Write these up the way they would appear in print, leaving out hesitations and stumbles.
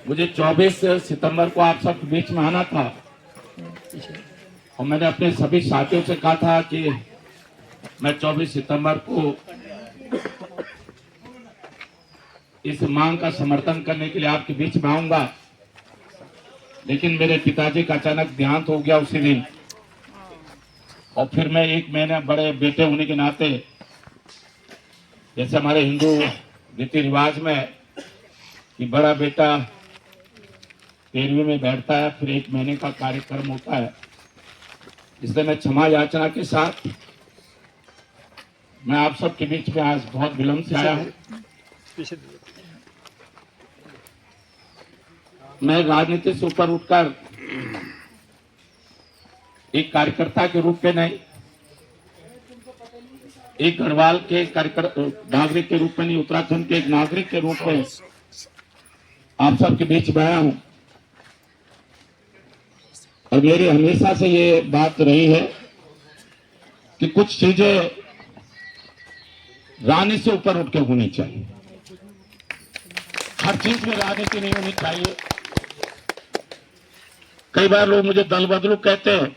मुझे 24 सितंबर को आप सब बीच में आना था और मैंने अपने सभी साथियों से कहा था कि मैं 24 सितंबर को इस मांग का समर्थन करने के लिए आपके बीच में आऊंगा, लेकिन मेरे पिताजी का अचानक देहांत हो गया उसी दिन। और फिर मैं एक महीने बड़े बेटे होने के नाते, जैसे हमारे हिंदू रीति रिवाज में है कि बड़ा बेटा 13वीं में बैठता है, फिर एक महीने का कार्यक्रम होता है, इसलिए मैं क्षमा याचना के साथ मैं आप सबके बीच में आज बहुत विलंब से आया हूं। मैं राजनीति से ऊपर उठकर एक कार्यकर्ता के रूप में नहीं, एक गढ़वाल के नागरिक के रूप में नहीं, उत्तराखंड के एक नागरिक के रूप में आप सबके बीच में आया हूं। और मेरी हमेशा से ये बात रही है कि कुछ चीजें राजनीति से ऊपर उठ के होनी चाहिए। हर चीज में राजनीति नहीं होनी चाहिए। कई बार लोग मुझे दल बदलू कहते हैं,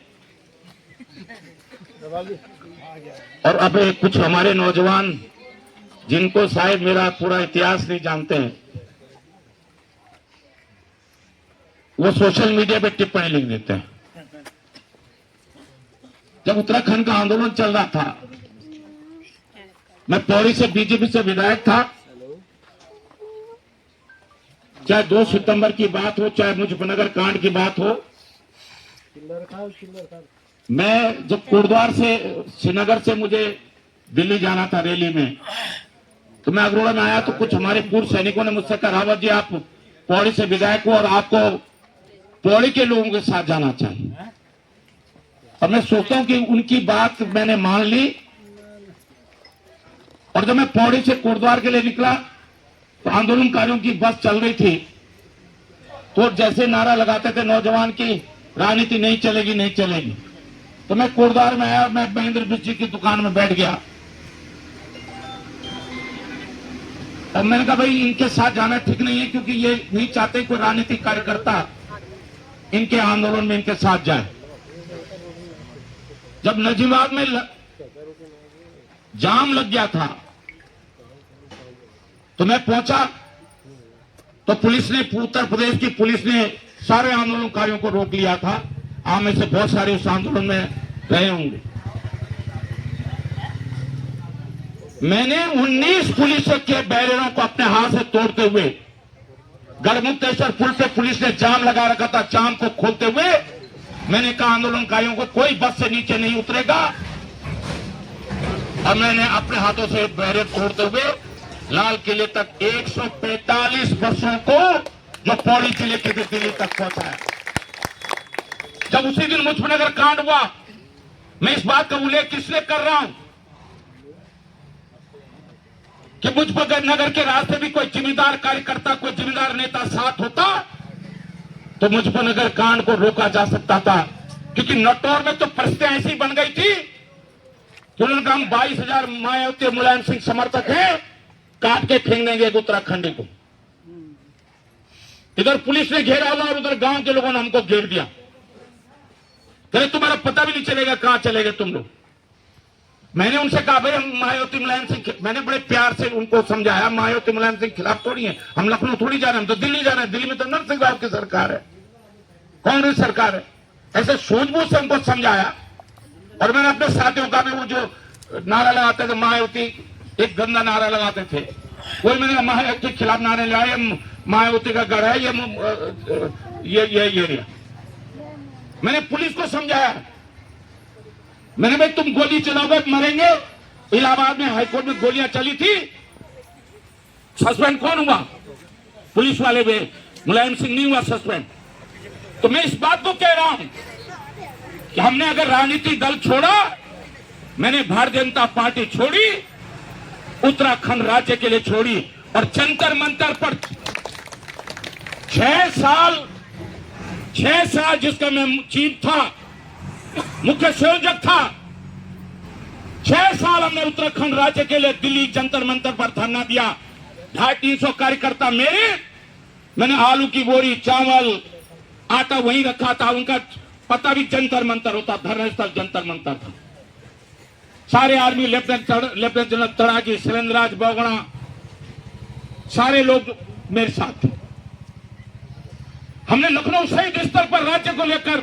और अब कुछ हमारे नौजवान जिनको शायद मेरा पूरा इतिहास नहीं जानते हैं, वो सोशल मीडिया पे टिप्पणी लिख देते हैं। जब उत्तराखंड का आंदोलन चल रहा था, मैं पौड़ी से बीजेपी से विधायक था, चाहे 2 सितंबर की बात हो, चाहे मुजफ्फरनगर कांड की बात हो, मैं जब कोटद्वार से श्रीनगर से मुझे दिल्ली जाना था रैली में, तो मैं अग्रोड़ा में आया तो कुछ हमारे पूर्व सैनिकों ने मुझसे कहा, रावत जी आप पौड़ी से विधायक हो और आपको पौड़ी के लोगों के साथ जाना चाहिए। और मैं सोचता हूं कि उनकी बात मैंने मान ली, और जब मैं पौड़ी से कोटद्वार के लिए निकला तो आंदोलनकारियों की बस चल रही थी, तो जैसे नारा लगाते थे नौजवान की राजनीति नहीं चलेगी नहीं चलेगी, तो मैं कोटद्वार में आया, मैं महेंद्र बिस्जी की दुकान में बैठ गया और मैंने कहा भाई इनके साथ जाना ठीक नहीं है, क्योंकि ये नहीं चाहते कोई राजनीतिक कार्यकर्ता इनके आंदोलन में इनके साथ जाए। जब नजीबाबाद में जाम लग गया था तो मैं पहुंचा, तो पुलिस ने, उत्तर प्रदेश की पुलिस ने सारे आंदोलनकारियों को रोक लिया था। आप में से बहुत सारे उस आंदोलन में रहे होंगे। मैंने 19 पुलिस के बैरियरों को अपने हाथ से तोड़ते हुए, गढ़मुक्तेश्वर पुल पे पुलिस ने जाम लगा रखा था, जाम को खोलते हुए मैंने कहा आंदोलनकारियों को कोई बस से नीचे नहीं उतरेगा, और मैंने अपने हाथों से बैरियर तोड़ते हुए लाल किले तक 145 बसों को जो पौड़ी जिले के दिल्ली तक पहुंचाया। जब उसी दिन मुजफ्फरनगर कांड हुआ, मैं इस बात का उल्लेख किसलिए कर रहा हूं कि मुजफ्फरनगर के रास्ते भी कोई जिम्मेदार कार्यकर्ता, कोई जिम्मेदार नेता साथ होता तो मुजफ्फरनगर कांड को रोका जा सकता था। क्योंकि नटौर में तो परिस्थितियां ऐसी बन गई थी कि उन्होंने कहा 22,000 मायावती मुलायम सिंह समर्थक हैं, काट के फेंक देंगे एक उत्तराखंडी को। इधर पुलिस ने घेरा हुआ और उधर गांव के लोगों ने हमको घेर दिया, कहे तुम्हारा पता भी नहीं चलेगा कहां चलेगे तुम लोग। मैंने उनसे कहा भाई हम मायावती मुलायम सिंह, मैंने बड़े प्यार से उनको समझाया मायावती मुलायम सिंह खिलाफ थोड़ी है, हम लखनऊ थोड़ी जा रहे हैं, हम तो दिल्ली जा रहे हैं, दिल्ली में तो नरसिंह राव की सरकार है, कांग्रेस सरकार है। ऐसे सूझबूझ से उनको समझाया। और मैंने अपने साथियों का भी, वो जो नारा लगाते थे मायावती, एक गंदा नारा लगाते थे, कोई मैंने मायावती के खिलाफ नारे लगाए, मायावती का गढ़ है ये एरिया। मैंने पुलिस को समझाया, मैंने भाई तुम गोली चलाओगे मरेंगे। इलाहाबाद में हाईकोर्ट में गोलियां चली थी, सस्पेंड कौन हुआ? पुलिस वाले भी, मुलायम सिंह नहीं हुआ सस्पेंड। तो मैं इस बात को कह रहा हूं कि हमने अगर राजनीतिक दल छोड़ा, मैंने भारतीय जनता पार्टी छोड़ी, उत्तराखंड राज्य के लिए छोड़ी, और जंतर मंतर पर 6 साल जिसका मैं चीफ था, मुख्य संयोजक था, 6 साल हमने उत्तराखंड राज्य के लिए दिल्ली जंतर मंतर पर धरना दिया। 250-300 कार्यकर्ता मेरे मैंने आलू की बोरी, चावल, आटा वहीं रखा था। उनका पता भी जंतर मंतर होता, धरना स्थल जंतर मंतर था। सारे army lieutenant general Tadagi, शैलेंद्रराज Bogra, सारे लोग मेरे साथ थे। हमने लखनऊ शहीद स्थल पर राज्य को लेकर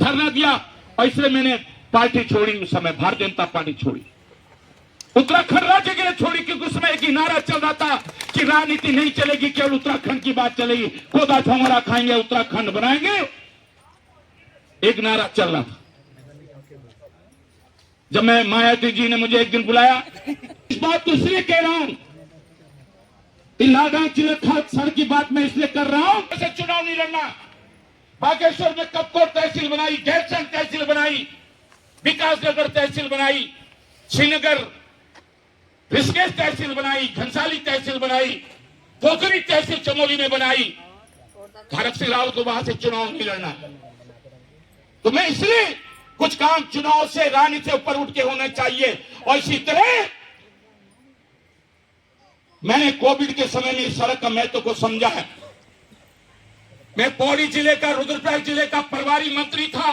धरना दिया और इसलिए मैंने पार्टी छोड़ी। उस समय भारतीय जनता पार्टी छोड़ी, उत्तराखंड राज्य के लिए छोड़ी, क्योंकि उसमें एक ही नारा चल रहा था कि राजनीति नहीं चलेगी, केवल उत्तराखंड की बात चलेगी, कोदा झोंगरा खाएंगे, उत्तराखंड बनाएंगे, एक नारा चल रहा था। जब मैं मायावती जी ने मुझे एक दिन बुलाया, इस बात को इसलिए कह रहा हूं, लागा चिलखा सड़क की बात मैं इसलिए कर रहा हूं, ऐसे चुनाव नहीं लड़ना। बागेश्वर में कपकोट तहसील बनाई, गैरसैंण तहसील बनाई, विकासनगर तहसील बनाई, श्रीनगर ऋषिकेश तहसील बनाई, घनसाली तहसील बनाई, पोखरी तहसील चमोली में बनाई। तारक सिंह रावत को वहां से चुनाव नहीं लड़ना। तो मैं इसलिए कुछ काम चुनाव से, राजनीति से ऊपर उठ के होने चाहिए। और इसी तरह मैंने कोविड के समय में इस सड़क का महत्व को समझा है। मैं पौड़ी जिले का, रुद्रप्रयाग जिले का प्रभारी मंत्री था।